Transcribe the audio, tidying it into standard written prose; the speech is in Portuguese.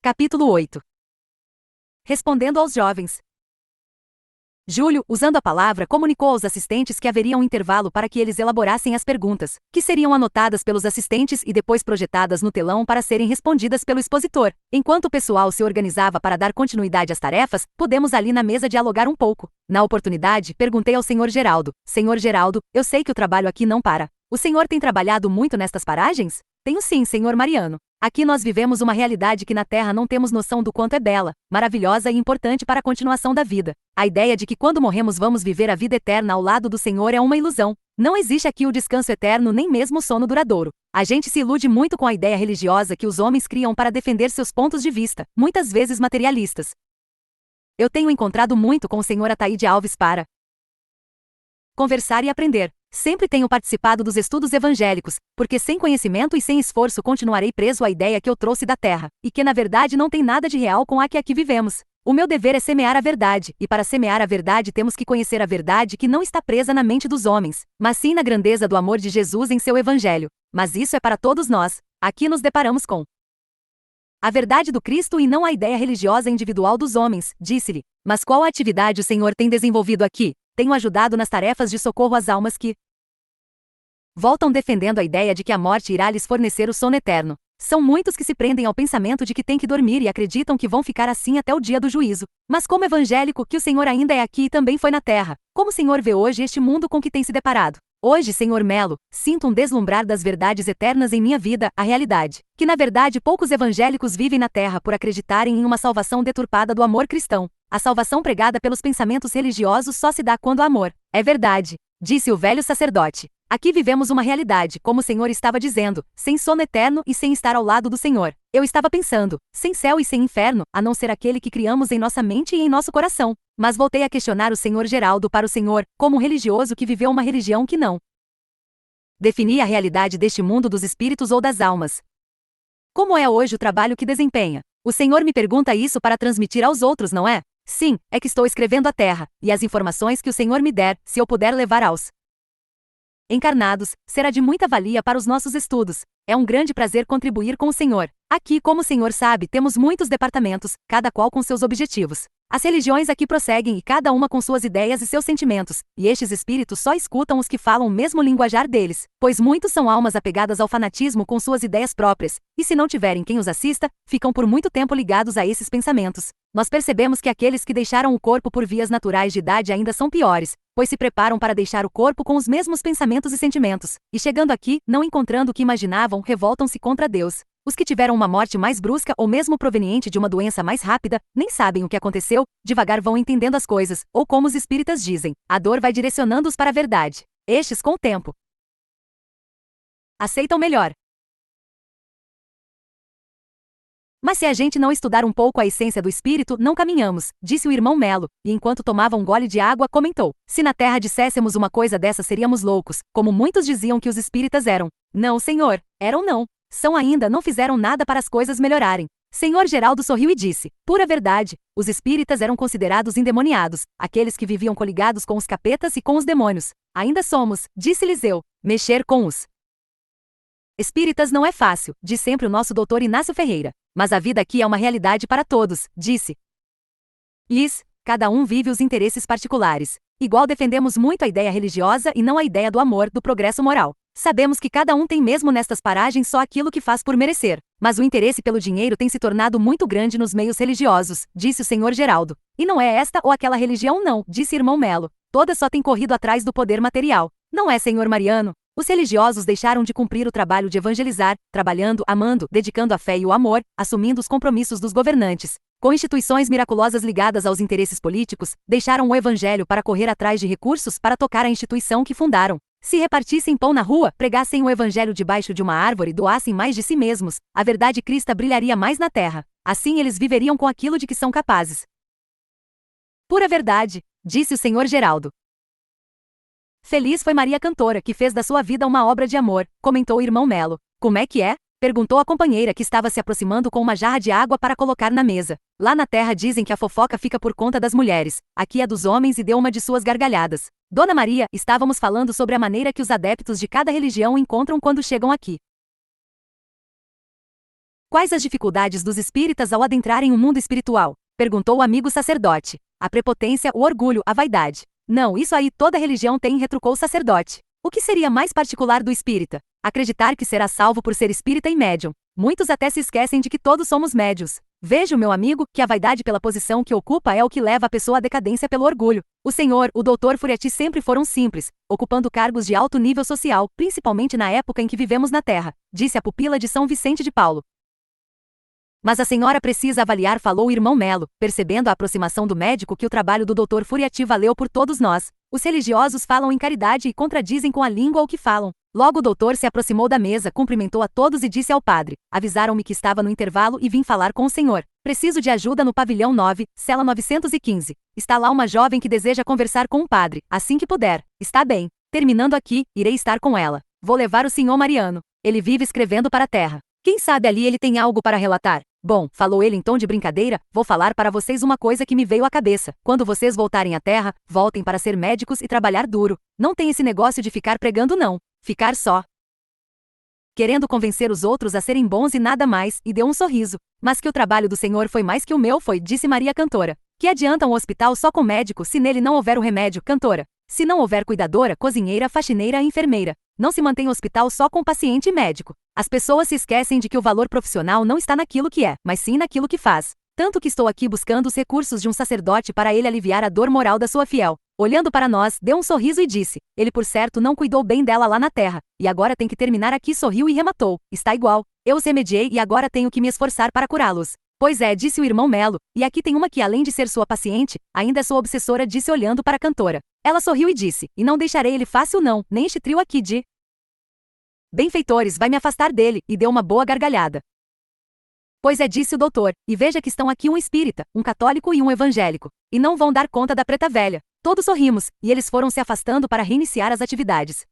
Capítulo 8. Respondendo aos jovens. Júlio, usando a palavra, comunicou aos assistentes que haveria um intervalo para que eles elaborassem as perguntas, que seriam anotadas pelos assistentes e depois projetadas no telão para serem respondidas pelo expositor. Enquanto o pessoal se organizava para dar continuidade às tarefas, pudemos ali na mesa dialogar um pouco. Na oportunidade, perguntei ao Sr. Geraldo: Senhor Geraldo, eu sei que o trabalho aqui não para. O senhor tem trabalhado muito nestas paragens? Tenho sim, Sr. Mariano. Aqui nós vivemos uma realidade que na Terra não temos noção do quanto é bela, maravilhosa e importante para a continuação da vida. A ideia de que quando morremos vamos viver a vida eterna ao lado do Senhor é uma ilusão. Não existe aqui o descanso eterno nem mesmo o sono duradouro. A gente se ilude muito com a ideia religiosa que os homens criam para defender seus pontos de vista, muitas vezes materialistas. Eu tenho encontrado muito com o Sr. Ataíde Alves para conversar e aprender. Sempre tenho participado dos estudos evangélicos, porque sem conhecimento e sem esforço continuarei preso à ideia que eu trouxe da terra, e que na verdade não tem nada de real com a que aqui vivemos. O meu dever é semear a verdade, e para semear a verdade temos que conhecer a verdade que não está presa na mente dos homens, mas sim na grandeza do amor de Jesus em seu evangelho. Mas isso é para todos nós. Aqui nos deparamos com a verdade do Cristo e não a ideia religiosa individual dos homens, disse-lhe. Mas qual atividade o Senhor tem desenvolvido aqui? Tenho ajudado nas tarefas de socorro às almas que voltam defendendo a ideia de que a morte irá lhes fornecer o sono eterno. São muitos que se prendem ao pensamento de que têm que dormir e acreditam que vão ficar assim até o dia do juízo. Mas como evangélico, que o Senhor ainda é aqui e também foi na terra. Como o Senhor vê hoje este mundo com que tem se deparado? Hoje, Senhor Melo, sinto um deslumbrar das verdades eternas em minha vida, a realidade. Que na verdade poucos evangélicos vivem na terra por acreditarem em uma salvação deturpada do amor cristão. A salvação pregada pelos pensamentos religiosos só se dá quando há amor. É verdade, disse o velho sacerdote. Aqui vivemos uma realidade, como o Senhor estava dizendo, sem sono eterno e sem estar ao lado do Senhor. Eu estava pensando, sem céu e sem inferno, a não ser aquele que criamos em nossa mente e em nosso coração. Mas voltei a questionar o Sr. Geraldo para o Senhor, como um religioso que viveu uma religião que não definia a realidade deste mundo dos espíritos ou das almas. Como é hoje o trabalho que desempenha? O Senhor me pergunta isso para transmitir aos outros, não é? Sim, é que estou escrevendo a terra, e as informações que o Senhor me der, se eu puder levar aos encarnados, será de muita valia para os nossos estudos. É um grande prazer contribuir com o Senhor. Aqui, como o Senhor sabe, temos muitos departamentos, cada qual com seus objetivos. As religiões aqui prosseguem e cada uma com suas ideias e seus sentimentos, e estes espíritos só escutam os que falam o mesmo linguajar deles, pois muitos são almas apegadas ao fanatismo com suas ideias próprias, e se não tiverem quem os assista, ficam por muito tempo ligados a esses pensamentos. Nós percebemos que aqueles que deixaram o corpo por vias naturais de idade ainda são piores, pois se preparam para deixar o corpo com os mesmos pensamentos e sentimentos, e chegando aqui, não encontrando o que imaginavam, revoltam-se contra Deus. Os que tiveram uma morte mais brusca ou mesmo proveniente de uma doença mais rápida, nem sabem o que aconteceu, devagar vão entendendo as coisas, ou como os espíritas dizem, a dor vai direcionando-os para a verdade. Estes, com o tempo, aceitam melhor. Mas se a gente não estudar um pouco a essência do espírito, não caminhamos, disse o irmão Melo, e enquanto tomava um gole de água, comentou: se na terra disséssemos uma coisa dessa seríamos loucos, como muitos diziam que os espíritas eram. Não, senhor, eram não. São ainda, não fizeram nada para as coisas melhorarem. Senhor Geraldo sorriu e disse: pura verdade, os espíritas eram considerados endemoniados, aqueles que viviam coligados com os capetas e com os demônios. Ainda somos, disse-lhes eu, mexer com os espíritas não é fácil, diz sempre o nosso doutor Inácio Ferreira. Mas a vida aqui é uma realidade para todos, disse. Cada um vive os interesses particulares. Igual defendemos muito a ideia religiosa e não a ideia do amor, do progresso moral. Sabemos que cada um tem mesmo nestas paragens só aquilo que faz por merecer. Mas o interesse pelo dinheiro tem se tornado muito grande nos meios religiosos, disse o Sr. Geraldo. E não é esta ou aquela religião não, disse irmão Melo. Todas só têm corrido atrás do poder material. Não é, Sr. Mariano? Os religiosos deixaram de cumprir o trabalho de evangelizar, trabalhando, amando, dedicando a fé e o amor, assumindo os compromissos dos governantes. Com instituições miraculosas ligadas aos interesses políticos, deixaram o evangelho para correr atrás de recursos para tocar a instituição que fundaram. Se repartissem pão na rua, pregassem o evangelho debaixo de uma árvore, doassem mais de si mesmos, a verdade cristã brilharia mais na terra. Assim eles viveriam com aquilo de que são capazes. Pura verdade, disse o Sr. Geraldo. Feliz foi Maria Cantora, que fez da sua vida uma obra de amor, comentou o irmão Melo. Como é que é? Perguntou a companheira que estava se aproximando com uma jarra de água para colocar na mesa. Lá na terra dizem que a fofoca fica por conta das mulheres, aqui é dos homens e deu uma de suas gargalhadas. Dona Maria, estávamos falando sobre a maneira que os adeptos de cada religião encontram quando chegam aqui. Quais as dificuldades dos espíritas ao adentrarem o mundo espiritual? Perguntou o amigo sacerdote. A prepotência, o orgulho, a vaidade. Não, isso aí toda religião tem, retrucou o sacerdote. O que seria mais particular do espírita? Acreditar que será salvo por ser espírita e médium. Muitos até se esquecem de que todos somos médios. Veja, meu amigo, que a vaidade pela posição que ocupa é o que leva a pessoa à decadência pelo orgulho. O senhor, o doutor Furiati sempre foram simples, ocupando cargos de alto nível social, principalmente na época em que vivemos na Terra, disse a pupila de São Vicente de Paulo. Mas a senhora precisa avaliar, falou o irmão Melo, percebendo a aproximação do médico que o trabalho do doutor Furiati valeu por todos nós. Os religiosos falam em caridade e contradizem com a língua o que falam. Logo o doutor se aproximou da mesa, cumprimentou a todos e disse ao padre: avisaram-me que estava no intervalo e vim falar com o senhor. Preciso de ajuda no pavilhão 9, cela 915. Está lá uma jovem que deseja conversar com o padre, assim que puder. Está bem. Terminando aqui, irei estar com ela. Vou levar o senhor Mariano. Ele vive escrevendo para a terra. Quem sabe ali ele tem algo para relatar. Bom, falou ele em tom de brincadeira, vou falar para vocês uma coisa que me veio à cabeça. Quando vocês voltarem à terra, voltem para ser médicos e trabalhar duro. Não tem esse negócio de ficar pregando não. Ficar só querendo convencer os outros a serem bons e nada mais, e deu um sorriso. Mas que o trabalho do Senhor foi mais que o meu foi, disse Maria Cantora. Que adianta um hospital só com médico se nele não houver o remédio, Cantora? Se não houver cuidadora, cozinheira, faxineira e enfermeira, não se mantém hospital só com paciente e médico. As pessoas se esquecem de que o valor profissional não está naquilo que é, mas sim naquilo que faz. Tanto que estou aqui buscando os recursos de um sacerdote para ele aliviar a dor moral da sua fiel. Olhando para nós, deu um sorriso e disse: ele por certo não cuidou bem dela lá na terra, e agora tem que terminar aqui. Sorriu e rematou: está igual, eu os remediei e agora tenho que me esforçar para curá-los. Pois é, disse o irmão Melo, e aqui tem uma que além de ser sua paciente, ainda é sua obsessora, disse olhando para a Cantora. Ela sorriu e disse: e não deixarei ele fácil não, nem este trio aqui de benfeitores vai me afastar dele, e deu uma boa gargalhada. Pois é, disse o doutor, e veja que estão aqui um espírita, um católico e um evangélico, e não vão dar conta da preta velha. Todos sorrimos, e eles foram se afastando para reiniciar as atividades.